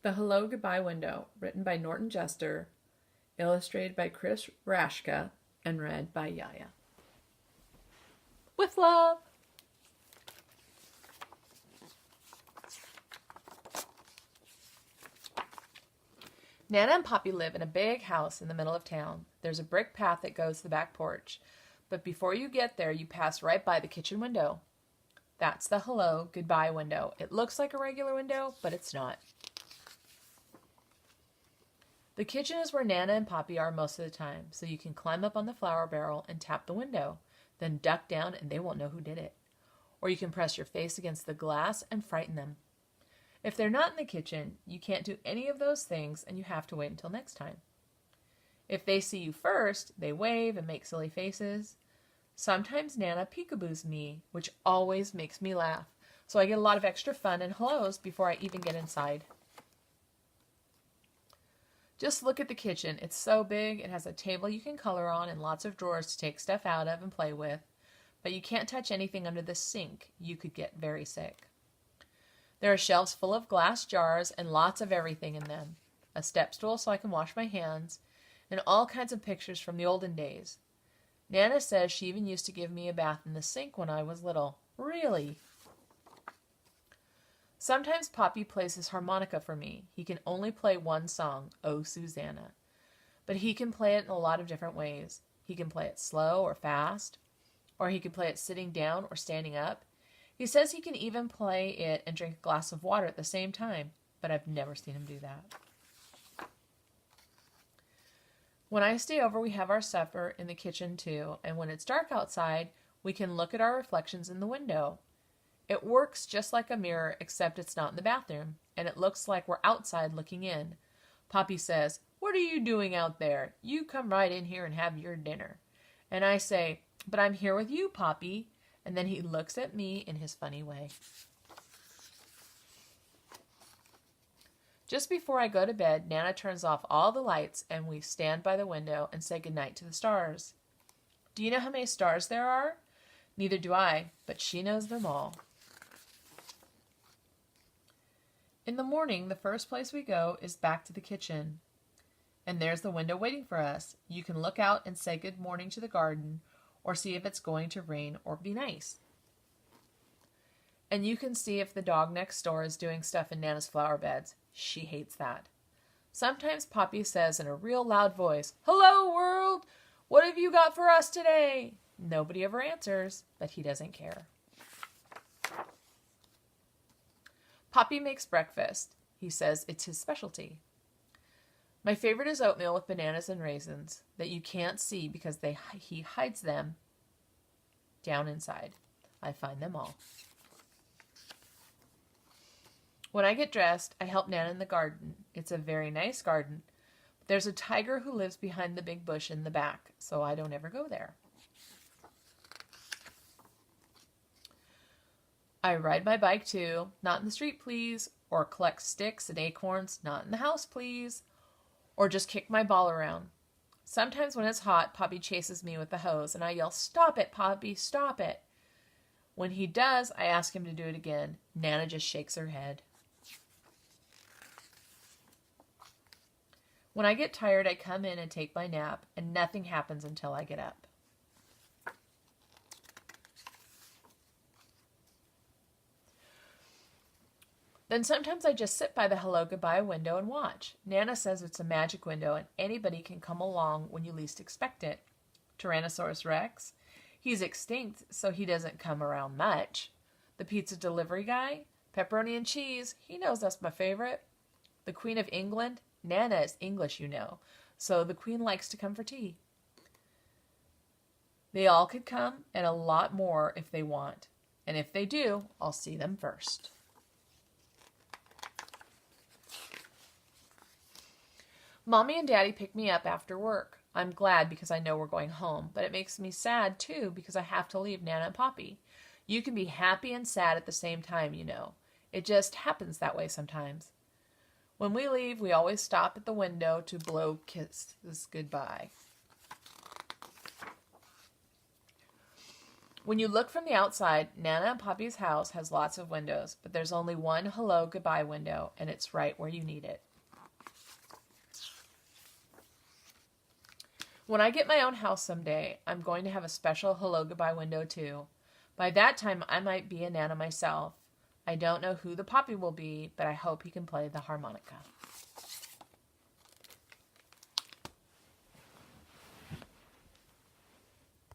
The Hello Goodbye Window, written by Norton Jester, illustrated by Chris Rashka, and read by Yiayia. With love! Nana and Poppy live in a big house in the middle of town. There's a brick path that goes to the back porch, but before you get there, you pass right by the kitchen window. That's the Hello Goodbye window. It looks like a regular window, but it's not. The kitchen is where Nana and Poppy are most of the time, so you can climb up on the flour barrel and tap the window, then duck down and they won't know who did it. Or you can press your face against the glass and frighten them. If they're not in the kitchen, you can't do any of those things and you have to wait until next time. If they see you first, they wave and make silly faces. Sometimes Nana peekaboos me, which always makes me laugh, so I get a lot of extra fun and hellos before I even get inside. Just look at the kitchen. It's so big. It has a table you can color on and lots of drawers to take stuff out of and play with. But you can't touch anything under the sink. You could get very sick. There are shelves full of glass jars and lots of everything in them. A step stool so I can wash my hands, and all kinds of pictures from the olden days. Nana says she even used to give me a bath in the sink when I was little. Really? Sometimes Poppy plays his harmonica for me. He can only play one song, Oh Susanna. But he can play it in a lot of different ways. He can play it slow or fast, or he can play it sitting down or standing up. He says he can even play it and drink a glass of water at the same time, but I've never seen him do that. When I stay over, we have our supper in the kitchen too, and when it's dark outside, we can look at our reflections in the window. It works just like a mirror, except it's not in the bathroom, and it looks like we're outside looking in. Poppy says, "What are you doing out there? You come right in here and have your dinner." And I say, "But I'm here with you, Poppy." And then he looks at me in his funny way. Just before I go to bed, Nana turns off all the lights and we stand by the window and say goodnight to the stars. Do you know how many stars there are? Neither do I, but she knows them all. In the morning, the first place we go is back to the kitchen. And there's the window waiting for us. You can look out and say good morning to the garden, or see if it's going to rain or be nice. And you can see if the dog next door is doing stuff in Nana's flower beds. She hates that. Sometimes Poppy says in a real loud voice, "Hello, world! What have you got for us today?" Nobody ever answers, but he doesn't care. Poppy makes breakfast. He says it's his specialty. My favorite is oatmeal with bananas and raisins that you can't see because he hides them down inside. I find them all. When I get dressed, I help Nana in the garden. It's a very nice garden. But there's a tiger who lives behind the big bush in the back, so I don't ever go there. I ride my bike too, not in the street please, or collect sticks and acorns, not in the house please, or just kick my ball around. Sometimes when it's hot, Poppy chases me with the hose and I yell, "Stop it, Poppy, stop it." When he does, I ask him to do it again. Nana just shakes her head. When I get tired, I come in and take my nap, and nothing happens until I get up. Then sometimes I just sit by the Hello Goodbye window and watch. Nana says it's a magic window and anybody can come along when you least expect it. Tyrannosaurus Rex, he's extinct, so he doesn't come around much. The pizza delivery guy, pepperoni and cheese, he knows that's my favorite. The Queen of England, Nana is English, you know, so the Queen likes to come for tea. They all could come and a lot more if they want. And if they do, I'll see them first. Mommy and Daddy pick me up after work. I'm glad because I know we're going home, but it makes me sad too because I have to leave Nana and Poppy. You can be happy and sad at the same time, you know. It just happens that way sometimes. When we leave, we always stop at the window to blow kisses goodbye. When you look from the outside, Nana and Poppy's house has lots of windows, but there's only one hello goodbye window, and it's right where you need it. When I get my own house someday, I'm going to have a special hello goodbye window too. By that time, I might be a Nana myself. I don't know who the Poppy will be, but I hope he can play the harmonica.